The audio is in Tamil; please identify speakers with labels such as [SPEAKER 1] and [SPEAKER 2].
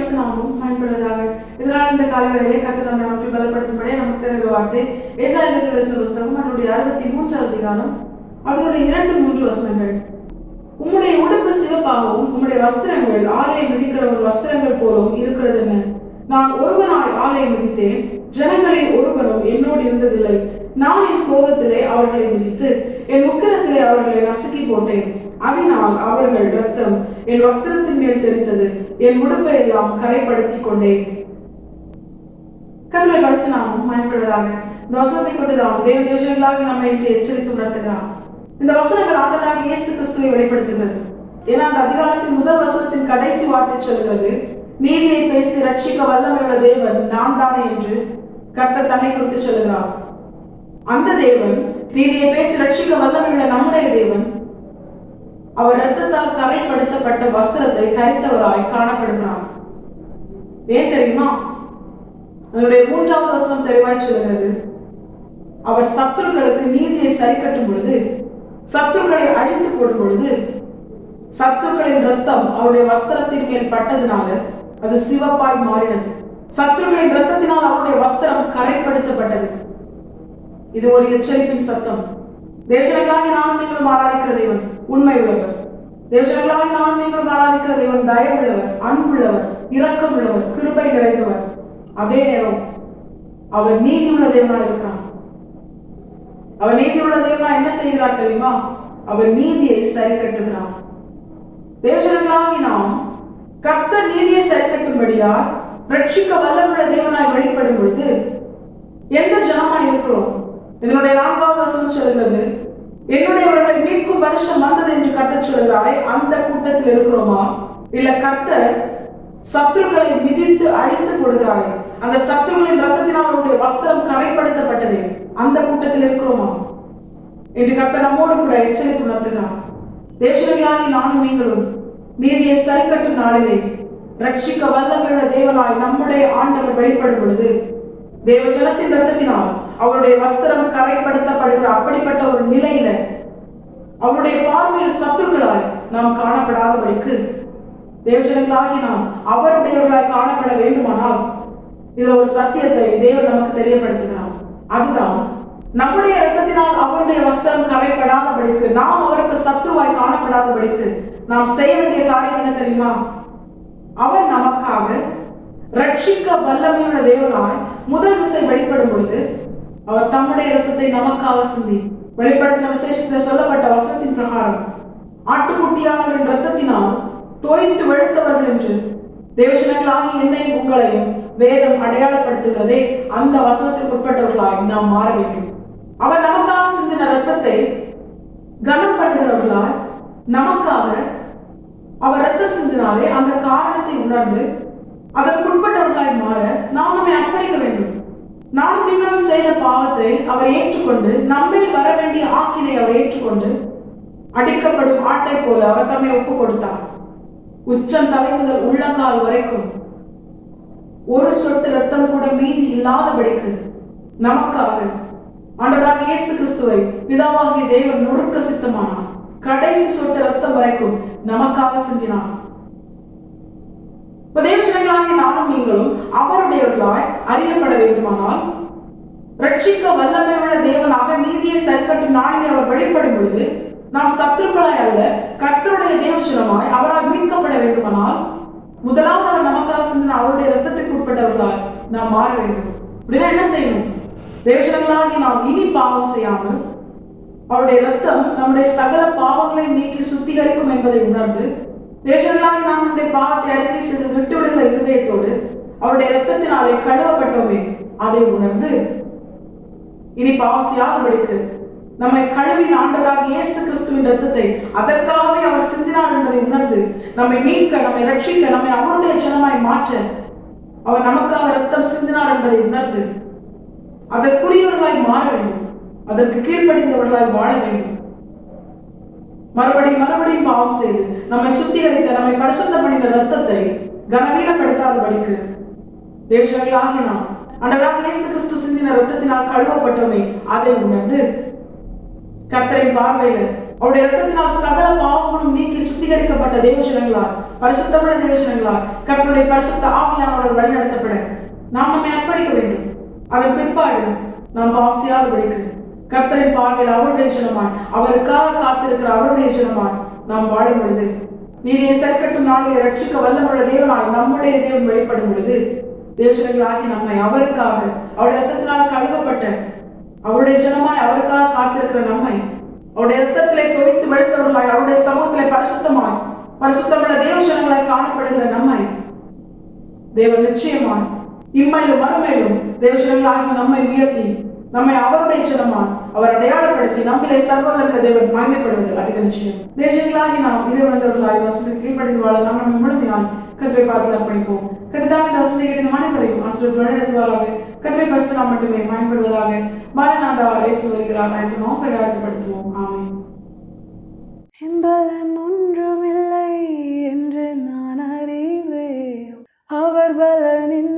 [SPEAKER 1] பரிசுத்தமாகவும் பயன்படுவதாக. இதனால் இந்த காலங்களிலே கர்த்தர் நம்மை அமைப்பை பலப்படுத்தும்படி நமக்கு தருகிற வார்த்தை ஏசாயா தீர்க்கதரிசன புஸ்தகம் அதனுடைய 63 அதிகாரம் அதனுடைய 2-3 வசனங்கள். உம்முடைய உடுப்பு சிவப்பாகவும் உம்முடைய வஸ்திரங்கள் ஆலயம் மிதிக்கிறவன் வஸ்திரங்கள் போலும் இருக்கிறது என்ன? நான் ஒருவனாய் ஆலயம் மிதித்தேன், ஜனங்களில் ஒருவனும் என்னோடு இருந்ததில்லை. நான் என் கோபத்திலே அவர்களை மிதித்து என் உக்கிரத்திலே அவர்களை நசுக்கி போட்டேன். அதனால் அவர்கள் இரத்தம் என் வஸ்திரத்தின் மேல் தெரித்தது, என் உடுப்பை எல்லாம் கரைப்படுத்தி கொண்டேன். கர்த்தருடைய பரிசுத்த நாமம் மகிமைப்படுவதாக. இந்த வசனத்தை கொண்டுதான் தேவ தேவஜனங்களாக நம்மை இன்று எச்சரித்து உணர்த்துகிறார். இந்த வசனங்கள் ஆண்டவராகிய இயேசு கிறிஸ்துவை வெளிப்படுத்துகிறது. ஏன்னா அந்த அதிகாரத்தின் முதல் வசனத்தின் கடைசி வார்த்தை சொல்கிறது, நீதியை பேசி ரட்சிக்க வல்லமையுள்ள தேவன் நான் தானே என்று கர்த்தர் தன்னை குறித்து சொல்லுகிறார். அந்த தேவன், நீதியை பேசி ரட்சிக்க வல்லமையுள்ள நம்முடைய தேவன், அவர் இரத்தத்தால் கரைப்படுத்தப்பட்ட வஸ்திரத்தை தரித்தவராய் காணப்படுகிறார். ஏன் தெரியுமா? அதனுடைய 3வது வசனம் தெளிவாய் சொல்கிறது, அவர் சத்துருக்களுக்கு நீதியை சரி கட்டும் பொழுது, சத்துருக்களை அழித்து போடும் பொழுது, சத்துருக்களின் ரத்தம் அவருடைய வஸ்திரத்தின் மேல் பட்டதுனால அது சிவப்பாய் மாறினது. சத்துருக்களின் ரத்தத்தினால் அவருடைய வஸ்திரம் கரைப்படுத்தப்பட்டது. இது ஒரு எச்சரிப்பின் சத்தம். தேவஜனங்களாகி நானும் நீங்களும் ஆராதிக்கிற தேவன் உண்மை உள்ளவர். தேவஜனங்களாகி நானும் நீங்களும் ஆராதிக்கிற தேவன் தயவுள்ளவர், அன்புள்ளவர், இரக்கம் உள்ளவர், கிருபை நிறைந்தவர். அதே நேரம் அவர் நீதி உள்ள தேவனாக இருக்கிறார். அவர் நீதி உள்ள தேவனா என்ன செய்கிறார் தெரியுமா? அவர் நீதியை சரி கட்டுகிறார். தேவஜனங்களாகி நாம் கர்த்தர் நீதியை சரி கட்டும்படியா ரட்சிக்க வல்லமுள்ள தேவனாய் வெளிப்படும் பொழுது எந்த ஜனமாய் இருக்கிறோம்? இதனுடைய 4வது வசனம் சொல்கிறது, என்னுடையவர்களை மீட்கும் வருஷம் வந்தது என்று கர்த்தர் சொல்கிறாரே, அந்த கூட்டத்தில் இருக்கிறோமா? இல்ல கர்த்தர் சத்துருக்களை மிதித்து அழித்து போடுகிறாரே, அந்த சத்துருக்களின் ரத்தத்தினால் அவருடைய வஸ்திரம் கரைப்படுத்தப்பட்டதே, அந்த கூட்டத்தில் இருக்கிறோமா என்று கர்த்தர் நம்மோடு கூட எச்சரித்து உணர்த்துகிறார். தேவஜனங்களாகி நானும் நீங்களும் நீதியை சரி கட்டும் நாளிலே ரட்சிக்க வல்லமையுள்ள தேவனாய் நம்முடைய ஆண்டவர் வெளிப்படும் பொழுது, தேவஜனத்தின் ரத்தத்தினால் அவருடைய வஸ்திரம் கரைப்படுத்தப்படுகிற அப்படிப்பட்ட ஒரு நிலையில அவருடைய பார்வையில் சத்துருக்களாய் நாம் காணப்படாதபடிக்கு தேவஜனங்களாகி நாம் அவருடையவர்களாய் காணப்பட வேண்டுமானால் இதுல ஒரு சத்தியத்தை தேவன் நமக்கு தெரியப்படுத்துகிறார். அதுதான், நம்முடைய இரத்தத்தினால் அவருடைய வஸ்திரம் கரைப்படாதபடிக்கு, நாம் அவருக்கு சத்துருவாய் காணப்படாதபடிக்கு நாம் செய்ய வேண்டிய காரியம் என்ன தெரியுமா? அவர் நமக்காக ரட்சிக்க வல்லமையுள்ள தேவனாய் முதல் விசை வெளிப்படும் பொழுது அவர் தம்முடைய இரத்தத்தை நமக்காக சிந்தி, வெளிப்படுத்தின விசேஷத்தில் சொல்லப்பட்ட வசனத்தின் பிரகாரம் ஆட்டுக்குட்டியானவரின் இரத்தத்தினால் தோய்த்து வெளுத்தவர்கள் என்று தேவஜனங்களாகி என்னை உங்களையும் வேதம் அடையாளப்படுத்துகிறதே, அந்த வசனத்திற்கு உட்பட்டவர்களாய் நாம் மாற வேண்டும். அவர் நமக்காக சிந்தின இரத்தத்தை கனம் பண்ணுகிறவர்களாய், நமக்காக அவர் ரத்தம் சிந்தினாலே அந்த காரணத்தை உணர்ந்து அதற்குட்பட்டவர்களாய் மாற நாம் நம்மை அர்ப்பணிக்க வேண்டும். நாம் நீங்களும் செய்த பாவத்தை அவர் ஏற்றுக்கொண்டு, நம்மில் வர வேண்டிய ஆக்கினை அவர் ஏற்றுக்கொண்டு, அடிக்கப்படும் ஆட்டை போல அவர் தம்மை ஒப்பு கொடுத்தார். உச்சம் தலை முதல் உள்ளங்கால் வரைக்கும் ஒரு சொட்டு ரத்தம் கூட மீதி இல்லாதபடிக்கு நமக்காக ஆண்டவராகிய இயேசு கிறிஸ்துவை பிதாவாகிய தேவன் நொறுக்க சித்தமானார். கடைசி சொட்டு ரத்தம் வரைக்கும் நமக்காக சிந்தினார். தேவஜனங்களாகிய நானும் நீங்களும் அவருடையவர்களாய் அறியப்பட வேண்டுமானால், ரட்சிக்க வல்லமை உள்ள தேவனாக நீதியை சரிக்கட்டும் நாளிலே அவர் வெளிப்படும் பொழுது நாம் சத்துருக்களாய் அல்ல, கர்த்தருடைய தேவஜனமாய் அவரால் மீட்கப்பட வேண்டுமானால் முதலாவது அவர் நமக்காக சிந்தின அவருடைய ரத்தத்துக்கு உட்பட்டவர்களாய் நாம் மாற வேண்டும். அப்படின்னா என்ன செய்யணும்? தேவஜனங்களாகி நாம் இனி பாவம் செய்யாமல் அவருடைய ரத்தம் நம்முடைய சகல பாவங்களை நீக்கி சுத்திகரிக்கும் என்பதை உணர்ந்து, தேவஜனங்களாகி நாம் நம்முடைய பாவத்தை அறிக்கை செய்து விட்டுவிடுகிற இருதயத்தோடு அவருடைய ரத்தத்தினாலே கழுவப்பட்டோமே அதை உணர்ந்து, இனி பாவம் செய்யாதபடிக்கு நம்மை கழுவின் ஆண்டவராகிய இயேசு கிறிஸ்துவின் ரத்தத்தை அதற்காகவே அவர் சிந்தினார் என்பதை உணர்ந்து, நம்மை மீட்க, நம்மை ரட்சிக்க, நம்மை அவருடைய ஜனமாய் மாற்ற அவர் நமக்காக ரத்தம் சிந்தினார் என்பதை உணர்ந்து அதற்குரியவர்களாய் மாற வேண்டும். அதற்கு கீழ்ப்படிந்தவர்களாய் வாழ வேண்டும். மறுபடியும் பாவம் செய்து நம்மை சுத்திகரித்த, நம்மை பரிசுத்த பண்ணின ரத்தத்தை கனவீனப்படுத்தாதபடிக்கு தேவஜனங்களாகிய நாம் ஆண்டவராகிய இயேசு கிறிஸ்து சிந்தின ரத்தத்தினால் கழுவப்பட்டோமே அதை உணர்ந்து, கர்த்தரின் பார்வையில் அவருடைய ரத்தத்தினால் சகல பாவங்களும் நீக்கி சுத்திகரிக்கப்பட்ட தேவஜனங்களால் பரிசுத்தமுள்ள தேவஜனங்களாய் கர்த்தருடைய பரிசுத்த ஆவியானவர்கள் வழிநடத்தப்பட நாம் நம்மை அர்ப்பணிக்க வேண்டும். அதன் பிற்பாடு நாம் பாவம் செய்யாதபடிக்கு கர்த்தரின் பார்வையில் அவருடைய ஜனமாய், அவருக்காக காத்திருக்கிற அவருடைய ஜனமாய் நாம் வாழும் பொழுது, நீதியை சரிக்கட்டும் நாளிலே ரட்சிக்க வல்லமுள்ள தேவனாய் நம்முடைய தேவன் வெளிப்படும் பொழுது, தேவஜனங்களாகி நம்மை அவருக்காக அவருடைய ரத்தத்தினால் கழுவப்பட்ட அவருடைய ஜனமாய் அவருக்காக காத்திருக்கிற நம்மை அவருடைய ரத்தத்திலே தோய்த்து வெளுத்தவர்களாய் அவருடைய சமூகத்திலே பரிசுத்தமாய் பரிசுத்தமுள்ள தேவஜனங்களாய் காணப்படுகிற நம்மை தேவன் நிச்சயமாய் இம்மையிலும் மறுமையிலும் தேவஜனங்களாகி நம்மை உயர்த்தி நம்மை அவருடைய ஜனமாய் அவர் அடையாளப்படுத்தி நம்மிலே சர்வவல்லமையுள்ள தேவன் மகிமைப்படுவது அதிக நிச்சயம். தேவஜனங்களாகி நாம் இதை வந்தவர்களாய் வசதிக்கு கீழ்ப்படிந்து வாழ நாம் நம்ம முழுமையாய் கர்த்தரை பார்த்து அர்ப்பணிப்போம். கர்த்தர் இந்த வசதி கேட்டு அனைவரையும் ஆசீர்வாதம் வழிநடத்துவாராக. கர்த்தரை பரிசுத்த நாம் மட்டுமே பயன்படுவதாக. மாரநாதா இயேசு வருகிறார். அனைத்து நாம் அடையாளப்படுத்துவோம். ஆமென்.
[SPEAKER 2] பலன் ஒன்றுமில்லை என்று நான் அறிவேன், அவர் பலனின்